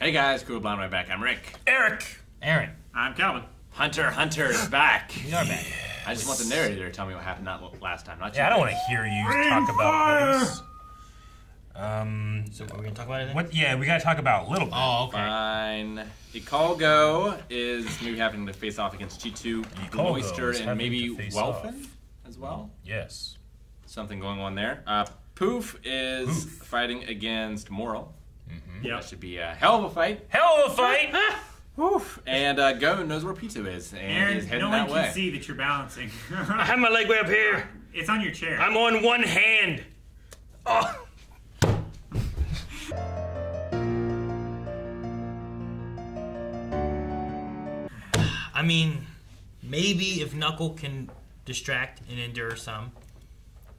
Hey guys, Cool Blind right back. I'm Rick. Eric. Aaron. I'm Calvin. Hunter is back. We are back. I just want the narrator to tell me what happened not last time. Not you. Yeah, I don't want to hear you talk about this. So are we gonna talk about it then? What? Yeah, we gotta talk about a little bit. Oh, okay. Fine. Ikalgo is maybe having to face off against G2, Ikalgo Moisture, is and having maybe to face Welfin off. as well. Yes. Something going on there. Poof is fighting against Moral. That should be a hell of a fight. Hell of a fight! Woof. And Go knows where P2 is and Aaron, is heading no that one way. can see that you're balancing. I have my leg way up here. It's on your chair. I'm on one hand. Oh. I mean, maybe if Knuckle can distract and endure some,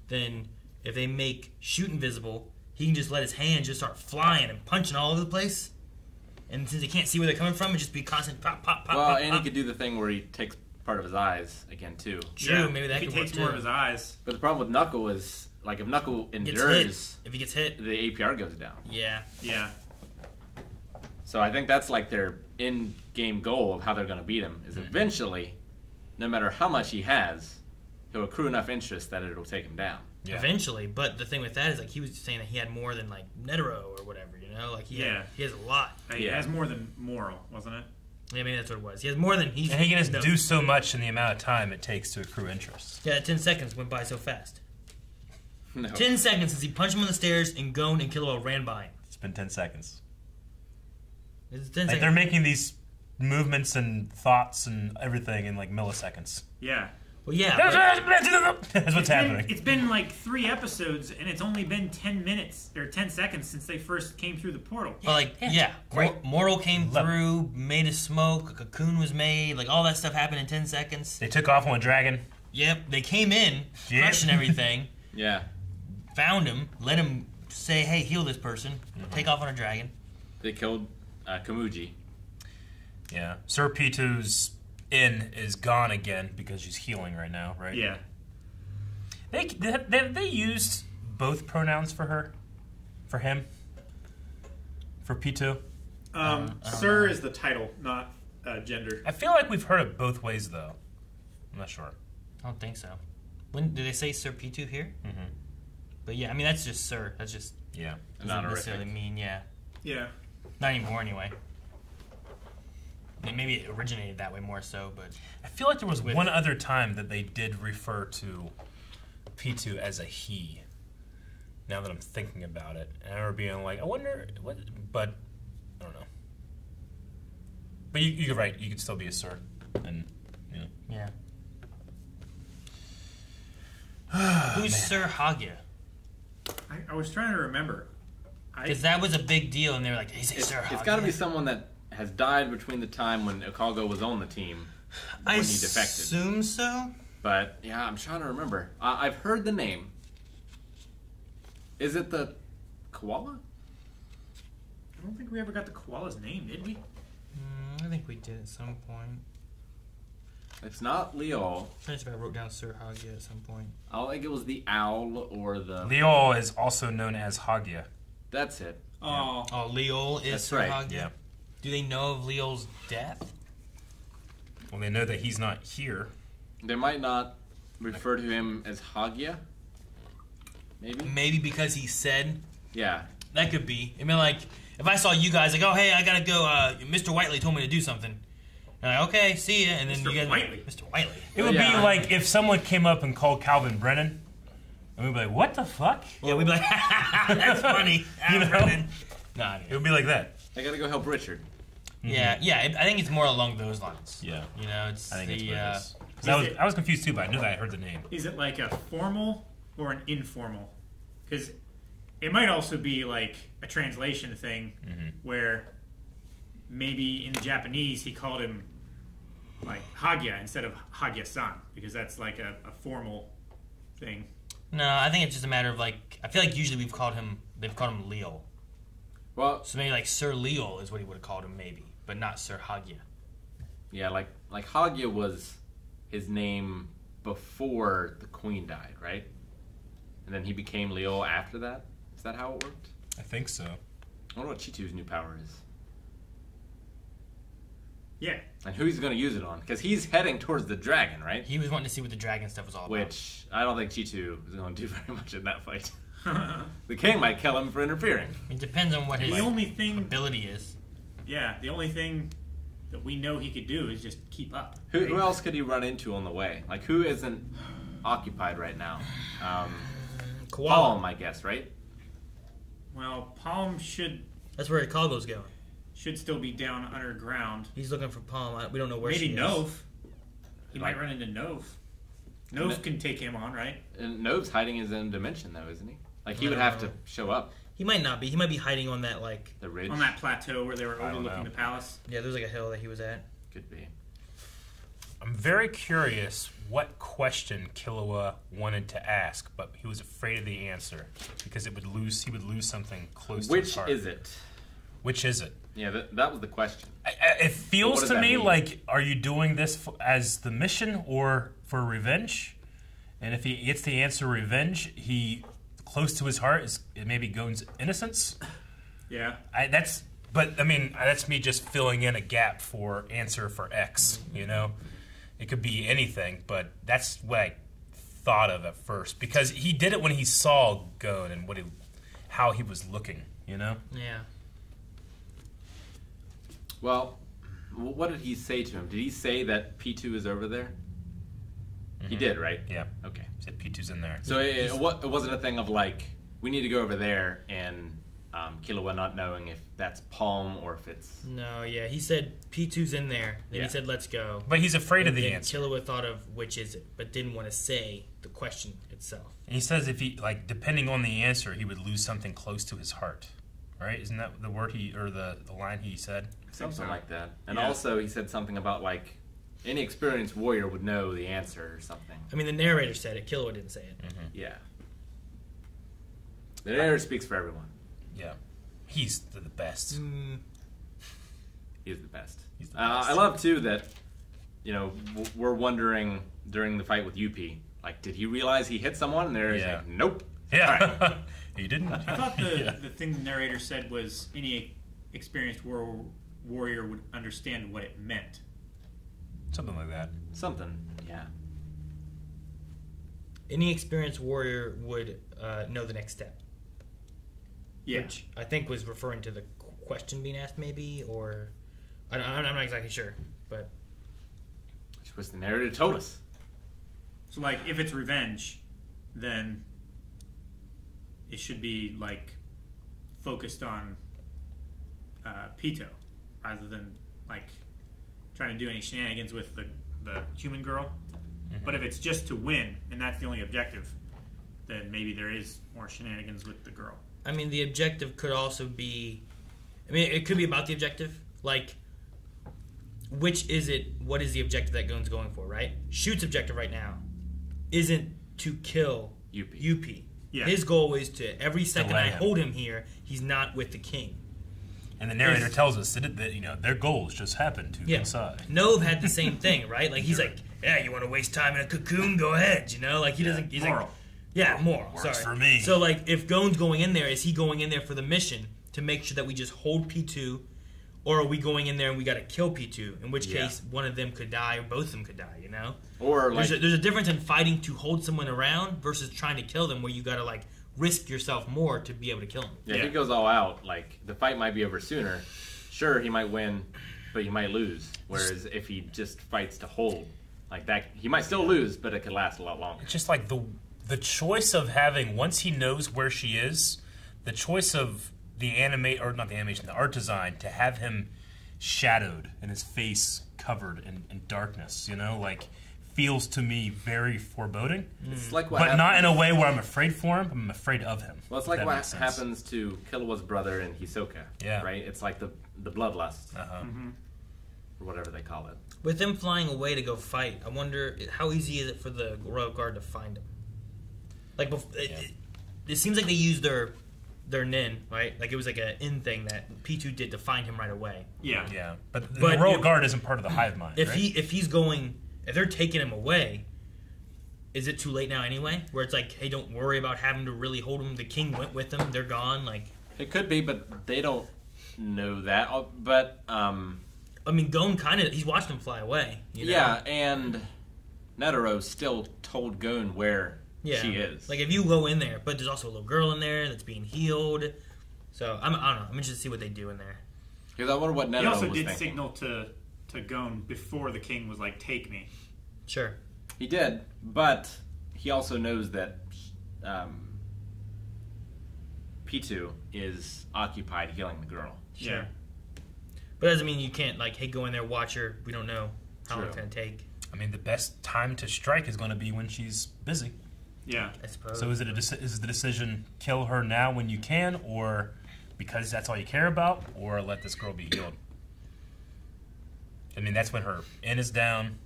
then if they make Shoot invisible, he can just let his hands just start flying and punching all over the place. And since he can't see where they're coming from, it just be constant pop, pop, pop, Well, pop, and pop. he could do the thing where he takes part of his eyes again too. True, maybe that if he could takes work more too. of his eyes. But the problem with Knuckle is, like, if Knuckle Gets endures, hit. If he gets hit, the APR goes down. yeah. Yeah. So I think that's like their in-game goal of how they're going to beat him is eventually, no matter how much he has, he'll accrue enough interest that it'll take him down. Yeah. Eventually, but the thing with that is like he was saying that he had more than like Netero or whatever, you know, like he has a lot. He Yeah. has more than moral, wasn't it? Yeah, maybe that's what it was. He has more than he's. And he can just no. do so much in the amount of time it takes to accrue interest. Yeah, 10 seconds went by so fast. No. 10 seconds since he punched him on the stairs and Gon and Killua ran by him. It's been 10 seconds. It's 10 Like, seconds. they're making these movements and thoughts and everything in like milliseconds. Yeah. Well, yeah. But, That's what's happening. It's been like 3 episodes, and it's only been 10 minutes or 10 seconds since they first came through the portal. but like, yeah. Great. Mortal came Love it. through, made a smoke, a cocoon was made, like all that stuff happened in 10 seconds. They took off on a dragon. Yep, they came in, Yep. crushing everything, Yeah. found him, let him say, hey, heal this person, take off on a dragon. They killed Kamuji. Yeah. Sir P2's in is gone again because she's healing right now, right? Yeah. They used both pronouns for her? For him? For P2? Sir is the title, not gender. I feel like we've heard it both ways, though. I'm not sure. I don't think so. When did they say Sir P2 here? Mm-hmm. But yeah, I mean that's just Sir. That's just Yeah. doesn't necessarily mean Yeah. not anymore anyway. Maybe it originated that way more so, but I feel like there was one other time that they did refer to P2 as a he. Now that I'm thinking about it. And I remember being like, I wonder what, but I don't know. But you're right. You could still be a sir. And, you know. yeah. Who's Sir Hagia? I was trying to remember. Because that was a big deal, and they were like, "Is it Sir Hagia?" It's got to be someone that has died between the time when Ikalgo was on the team when he defected. assume so. But yeah, I'm trying to remember. I've heard the name. Is it the koala? I don't think we ever got the koala's name, did we? I think we did at some point. It's not Leo. I just wrote down Sir Hagia at some point. I don't think it was the owl or the. Leol is also known as Hagia. That's it. Oh. Oh, Leol is That's Sir right, Hagia. Yeah. Do they know of Leol's death? Well, they know that he's not here. They might not refer to him as Hagia. Maybe. Maybe because he said Yeah. that could be. I mean, like if I saw you guys like, oh hey, I gotta go. Mr. Whiteley told me to do something. And I'm like, okay, see ya. And then Mr. you guys, Whiteley? Mr. Whiteley. It would Yeah. be like if someone came up and called Calvin Brennan, and we'd be like, what the fuck? Yeah, we'd be like, that's funny. You know? Brennan. Nah, It would be like that. I gotta go help Richard. yeah. I think it's more along those lines. Yeah. You know, it's I think the it's what it is. 'Cause I was confused too, but I knew that I heard the name. Is it like a formal or an informal? Because it might also be like a translation thing where maybe in the Japanese he called him like Hagia instead of Hagia-san because that's like a formal thing. No, I think it's just a matter of like I feel like usually they've called him Leo. Well, So maybe like Sir Leo is what he would have called him maybe, but not Sir Hagia. yeah, like Hagia was his name before the queen died, right? And then he became Leo after that. Is that how it worked? I think so. I wonder what Chitu's new power is. Yeah. And who he's going to use it on. Because he's heading towards the dragon, right? He was wanting to see what the dragon stuff was all about. Which I don't think Chitu is going to do very much in that fight. The king might kill him for interfering. It depends on what his The only thing, ability is. yeah, the only thing that we know he could do is just keep up. Who else could he run into on the way? Like, who isn't occupied right now? Koala. Palm, I guess, right? Well, Palm should That's where Kago's going. still be down underground. He's looking for Palm. We don't know where Maybe she is. Nove. He Like- might run into Nove. Nove can take him on, right? And Nove's hiding his own dimension, though, isn't he? Like, he I would don't have to know. show up He might not be. He might be hiding on that, like... the ridge. On that plateau where they were I don't overlooking know. the palace. Yeah, there's like a hill that he was at. Could be. I'm very curious what question Killua wanted to ask, but he was afraid of the answer because he would lose something close to his Which heart. is it? Which is it? Yeah, that was the question. It What feels does to that me mean? like, are you doing this as the mission or for revenge? And if he gets the answer revenge, he close to his heart is maybe Gon's innocence. Yeah. That's me just filling in a gap for answer for X. You know, it could be anything, but that's what I thought of at first because he did it when he saw Gon and how he was looking. You know. Yeah. Well, what did he say to him? Did he say that P2 is over there? He did, right? Yeah. Okay. Said P2's in there. So it wasn't a thing of like, we need to go over there and Killua not knowing if that's Palm or if it's... No, yeah. He said P2's in there. Then Yeah. he said, let's go. But he's afraid of the Then answer. Killua thought of which is it, but didn't want to say the question itself. And he says if he, like, depending on the answer, he would lose something close to his heart. Right? Isn't that the word the line he said? Something like that. And Yeah. also he said something about like, any experienced warrior would know the answer or something. I mean, the narrator said it. Killua didn't say it. Yeah. The narrator speaks for everyone. Yeah. He's the best. He is the best. He's the best. I love too that, we're wondering during the fight with UP, like, did he realize he hit someone? And he's Yeah. like, nope. Yeah. He didn't. I thought the thing the narrator said was any experienced warrior would understand what it meant. Something like that. Something. Yeah. Any experienced warrior would know the next step. Yeah. Which I think was referring to the question being asked, maybe, or I'm not exactly sure, but Which was the narrator told us. So, like, if it's revenge, then it should be, like, focused on Pito, rather than, like, trying to do any shenanigans with the human girl. But if it's just to win, and that's the only objective, then maybe there is more shenanigans with the girl. I mean, the objective could also be. I mean, it could be about the objective, like. Which is it? What is the objective that Gon's going for? Right? Shoot's objective right now isn't to kill UP. Yeah. His goal is to every second Delay I him. hold him here, he's not with the king. And the narrator Is- tells us that their goals just happened to Yeah. coincide. Nove had the same thing, right? Like he's like, yeah, you want to waste time in a cocoon? Go ahead. Like he doesn't. He's Moral. like, yeah, moral. Works sorry. for me. So like, if Gon's going in there, is he going in there for the mission to make sure that we just hold P2, or are we going in there and we got to kill P2? In which Yeah. case, one of them could die or both of them could die. Or like, There's a difference in fighting to hold someone around versus trying to kill them, where you got to like risk yourself more to be able to kill them. if Yeah. he goes all out, like, the fight might be over sooner. Sure, he might win, but he might lose. Whereas if he just fights to hold, like that, he might still lose, but it could last a lot longer. It's just like the choice of having, once he knows where she is, the choice of the art design to have him shadowed and his face covered in darkness, feels to me very foreboding. It's like what But not in happens- a way where I'm afraid for him, I'm afraid of him. Well, it's if like that what makes sense. happens to Killua's brother in Hisoka. Yeah. Right? It's like the bloodlust, Uh-huh. or whatever they call it. With them flying away to go fight, I wonder how easy is it for the Royal Guard to find them? Like, it seems like they used their nin, right? Like it was like an in thing that P2 did to find him right away. Yeah. Yeah, but the But Royal if- Guard isn't part of the hive mind, If right? if they're taking him away, is it too late now anyway? Where it's like, hey, don't worry about having to really hold him. The king went with them. They're gone. Like, It could be, but they don't know that. But I mean, Gon he's watched him fly away. You know? Yeah, and Netero still told Gon where she is. Like, if you go in there, but there's also a little girl in there that's being healed. So, I don't know. I'm interested to see what they do in there. Because I wonder what Netero He also was did thinking. signal to Gon before the king was like, "Take me." Sure. He did, but he also knows that P2 is occupied healing the girl. Sure. Yeah. But it doesn't mean you can't, like, hey, go in there, watch her. We don't know how long it's True. going to take, I mean, the best time to strike is going to be when she's busy. Yeah. I suppose. So is the decision kill her now when you can, or because that's all you care about, or let this girl be healed? I mean, that's when her N is down.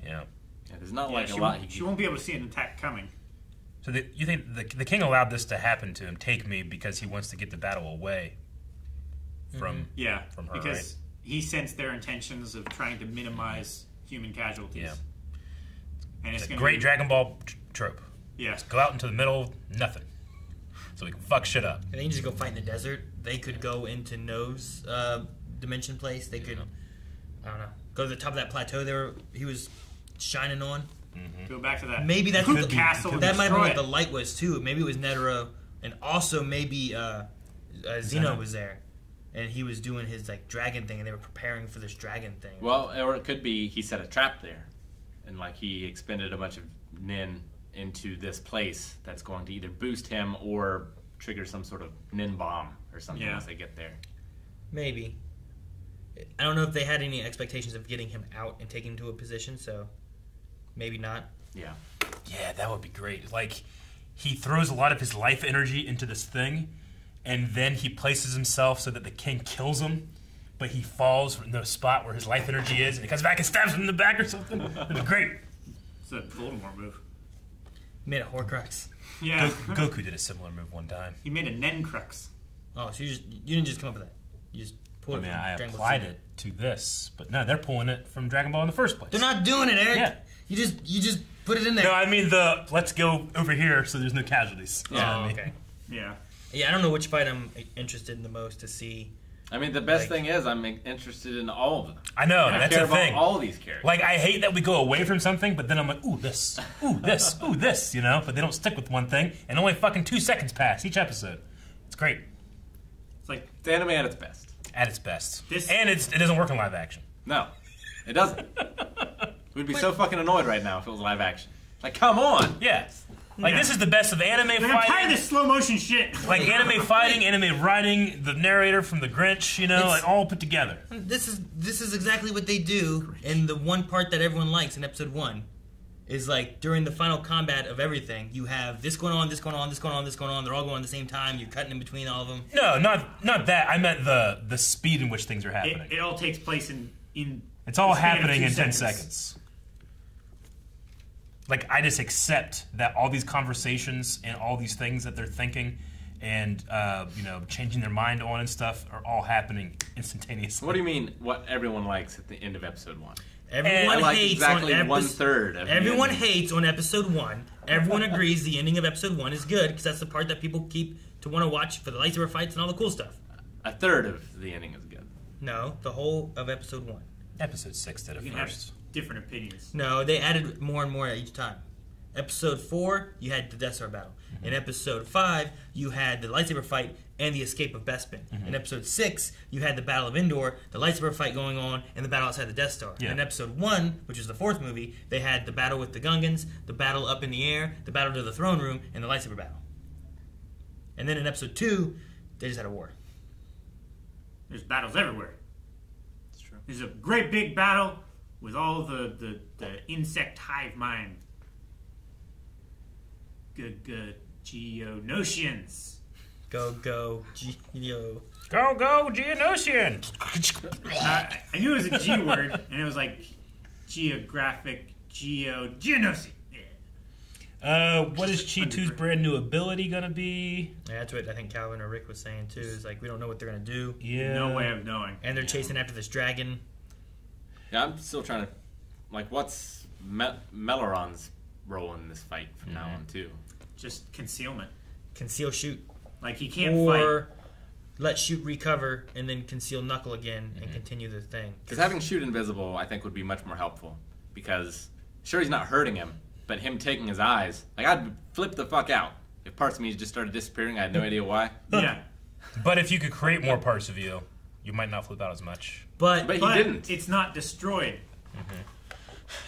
Yeah. Yeah, there's not Yeah, like she a lot won't- he she can. won't be able to see an attack coming. So you think the king allowed this to happen to him, take me, because he wants to get the battle away from Yeah, from her, because he sensed their intentions of trying to minimize human casualties. Yeah. And it's It's a going great to be, Dragon Ball trope. Yeah, Go out into the middle of nothing, so we can fuck shit up. And they can just go fight in the desert. They could go into No's dimension place. They could, I don't know, go to the top of that plateau he was shining on. go back to that. Maybe that's Could what be- castle. and that might be destroy what it. the light was too. Maybe it was Netero, and also maybe Zeno was there, and he was doing his like dragon thing, and they were preparing for this dragon thing. Well, or it could be he set a trap there, and like he expended a bunch of Nin into this place that's going to either boost him or trigger some sort of Nin bomb or something Yeah. once they get there. Maybe. I don't know if they had any expectations of getting him out and taking him to a position, so maybe not. Yeah. Yeah, that would be great. Like, he throws a lot of his life energy into this thing, and then he places himself so that the king kills him, but he falls in the spot where his life energy is, and he comes back and stabs him in the back or something. That'd be great. It's a Voldemort move. Made a Horcrux. Yeah. Goku did a similar move one time. He made a Nencrux. Oh, so you didn't just come up with that. You just pulled I it mean, from I Dragon Ball applied Z. it to this, but no, they're pulling it from Dragon Ball in the first place. They're not doing it, Eric. Yeah. You just put it in there. No, I mean let's go over here so there's no casualties. Oh, You know what I mean? okay. Yeah. Yeah, I don't know which fight I'm interested in the most to see. I mean, the best Like- thing is I'm interested in all of them. I know, I that's care the about thing. all these characters. Like, I hate that we go away from something, but then I'm like, ooh, this, ooh, this, ooh, this, you know? But they don't stick with one thing, and only fucking 2 seconds pass each episode. It's great. It's like It's anime at its best. At its best. This- And it doesn't work in live action. No, it doesn't. We'd be so fucking annoyed right now if it was live action. Like, come on! Yeah. Like, Yeah. this is the best of anime I'm tired of fighting. this slow motion shit. Like, anime fighting, anime writing, the narrator from The Grinch, you know, It's- like, all put together. This is exactly what they do, and the one part that everyone likes in episode 1 is like during the final combat of everything, you have this going on, this going on, this going on, this going on. They're all going at the same time. You're cutting in between all of them. No, not that. I meant the speed in which things are happening. It all takes place in It's all the span of happening 2 in 10 seconds. Like, I just accept that all these conversations and all these things that they're thinking and, you know, changing their mind on and stuff are all happening instantaneously. What do you mean? What everyone likes at the end of episode 1? Everyone I like hates exactly on one-third of the Everyone ending. hates on episode 1. Everyone agrees the ending of episode 1 is good because that's the part that people keep to want to watch for the lightsaber fights and all the cool stuff. A third of the ending is good. No, the whole of episode 1. Episode 6 did it You can have first. different opinions. No, they added more and more each time. Episode 4, you had the Death Star battle. Mm-hmm. In episode 5, you had the lightsaber fight and the escape of Bespin. Mm-hmm. In episode 6, you had the Battle of Endor, the lightsaber fight going on, and the battle outside the Death Star. Yeah. In episode 1, which is the 4th movie, they had the battle with the Gungans, the battle up in the air, the battle to the throne room, and the lightsaber battle. And then in episode 2, they just had a war. There's battles everywhere. That's true. There's a great big battle with all the insect hive mind. Geonosians. Go, Geo. Go, Geonosian! I knew it was a G word, and it was like geographic, Geonosi. Yeah. What is Chi-Tu's brand new ability gonna be? Yeah, that's what I think Calvin or Rick was saying too. Is like we don't know what they're gonna do, Yeah. No way of knowing. and they're chasing after this dragon. Yeah, I'm still trying to... Like, what's Meleron's role in this fight from now on, too? Just concealment. Conceal, shoot, Like he can't fight. or let Shoot recover, and then conceal Knuckle again and continue the thing. Because having Shoot invisible, I think, would be much more helpful. Because, sure, he's not hurting him, but him taking his eyes, like, I'd flip the fuck out. If parts of me just started disappearing, I had no idea why. Yeah. But if you could create more parts of you, you might not flip out as much. But But he But didn't. it's not destroyed.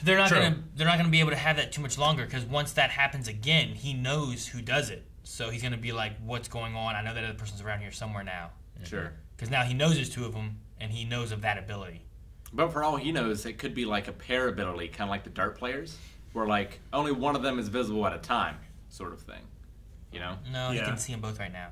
they're not True. gonna be able to have that too much longer, because once that happens again, he knows who does it. So he's gonna be like, "What's going on? I know that other person's around here somewhere now." Sure. Because now he knows there's two of them, and he knows of that ability. But for all he knows, it could be like a pair ability, kind of like the dart players, where like only one of them is visible at a time, sort of thing. You know? No, he Yeah. can see them both right now.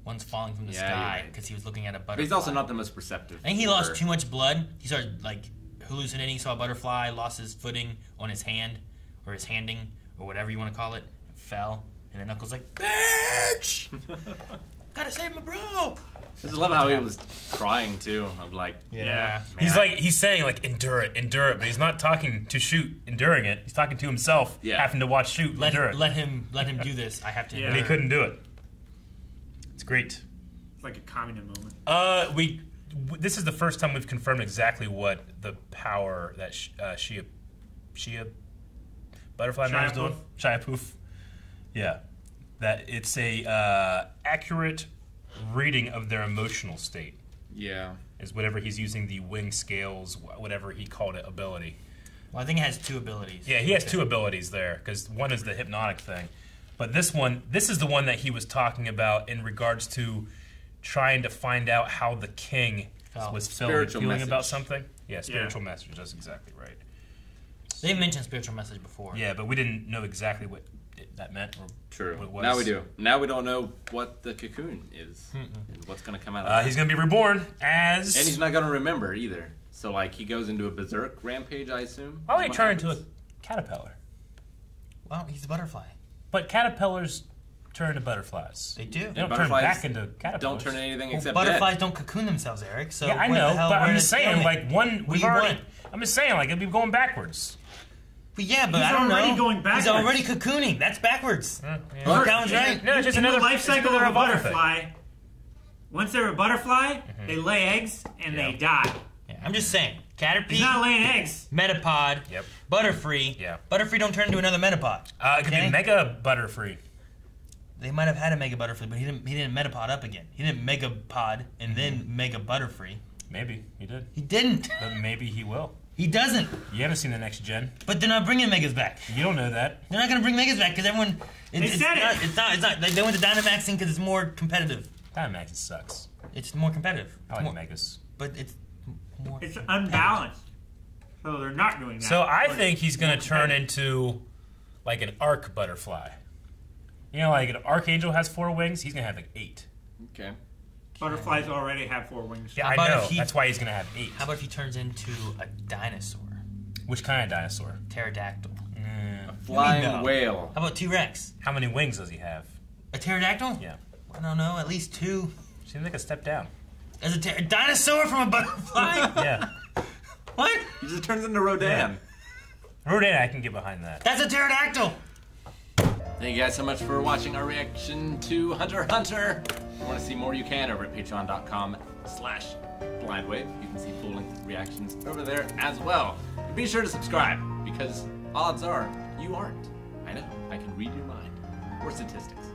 One's falling from the Yeah, you're sky right. because he was looking at a butterfly. But he's also not the most perceptive. I think he lost or- too much blood. He started like hallucinating. Saw a butterfly, lost his footing on his hand, or his handing, or whatever you want to call it. Fell, and then Knuckles like, "Bitch, gotta save my bro." I just love how he was crying too. I'm like, Yeah. He's saying like endure it, but he's not talking to Shoot enduring it. He's talking to himself, Yeah. having to watch Shoot endure it. Let him do this. I have to. Yeah. And he couldn't do it. It's great. It's like a Kamina moment. This is the first time we've confirmed exactly what the power that Shia Butterfly Man is doing. Shia-Poof. Yeah, that it's a accurate reading of their emotional state. yeah. Is whatever he's using the wing scales, whatever he called it, ability. Well, I think it has two abilities. Yeah, he has two abilities there because one is the hypnotic thing, but this is the one that he was talking about in regards to trying to find out how the king was Spiritual feeling message. about something. Yeah, spiritual message. That's exactly right. They've mentioned spiritual message before. Yeah, but we didn't know exactly what that meant or True. what it was. Now we do. Now we don't know what the cocoon is and what's going to come out of that. He's going to be reborn as. And he's not going to remember either. So, like, he goes into a berserk rampage, I assume. Why would he What turn into a happens? caterpillar? Well, he's a butterfly. But caterpillars turn into butterflies. They do. They don't turn Butterflies back into caterpillars. Don't turn anything Well, except butterflies dead. don't cocoon themselves, Eric. So Yeah, I where know, the hell, but where I'm did just it saying, go? like, one. What do We've you already. want? I'm just saying, like, it'd be going backwards. But yeah, but He's I don't know. already going He's backwards. already cocooning. That's backwards. Yeah. That was right. No, it's just in another the life it's cycle another of a evolving thing. butterfly, once they're a butterfly, they lay eggs and they die. Yeah, I'm just saying. He's Caterpie, not laying eggs. Metapod, Yep. Butterfree. Yeah. Butterfree don't turn into another Metapod. It could Okay? be Mega Butterfree. They might have had a Mega Butterfree, but he didn't Metapod up again. He didn't Mega Pod and then Mega Butterfree. Maybe he did, He didn't. but maybe he will. He doesn't. You haven't seen the next gen. But they're not bringing Megas back. You don't know that. They're not going to bring Megas back because everyone. It's said it. not, It's not. It's not. They went to Dynamaxing because it's more competitive. Dynamax sucks. It's more competitive. I like more, Megas. But it's more. It's unbalanced. So they're not doing that. So I think he's going to turn into like an arc butterfly. You know, like an archangel has 4 wings. He's going to have like 8. Okay. Butterflies already have 4 wings. Yeah, How I about know. if he- That's why he's going to have 8. How about if he turns into a dinosaur? Which kind of dinosaur? Pterodactyl. Flying No. whale. How about T-Rex? How many wings does he have? A pterodactyl? Yeah. I don't know. At least 2. Seems like a step down. As a dinosaur from a butterfly? Yeah. What? He just turns into Rodan. Rodan, I can get behind that. That's a pterodactyl. Thank you guys so much for watching our reaction to Hunter x Hunter. If you want to see more, you can over at patreon.com/blindwave. You can see full-length reactions over there as well. And be sure to subscribe, because odds are you aren't. I know, I can read your mind. Or statistics.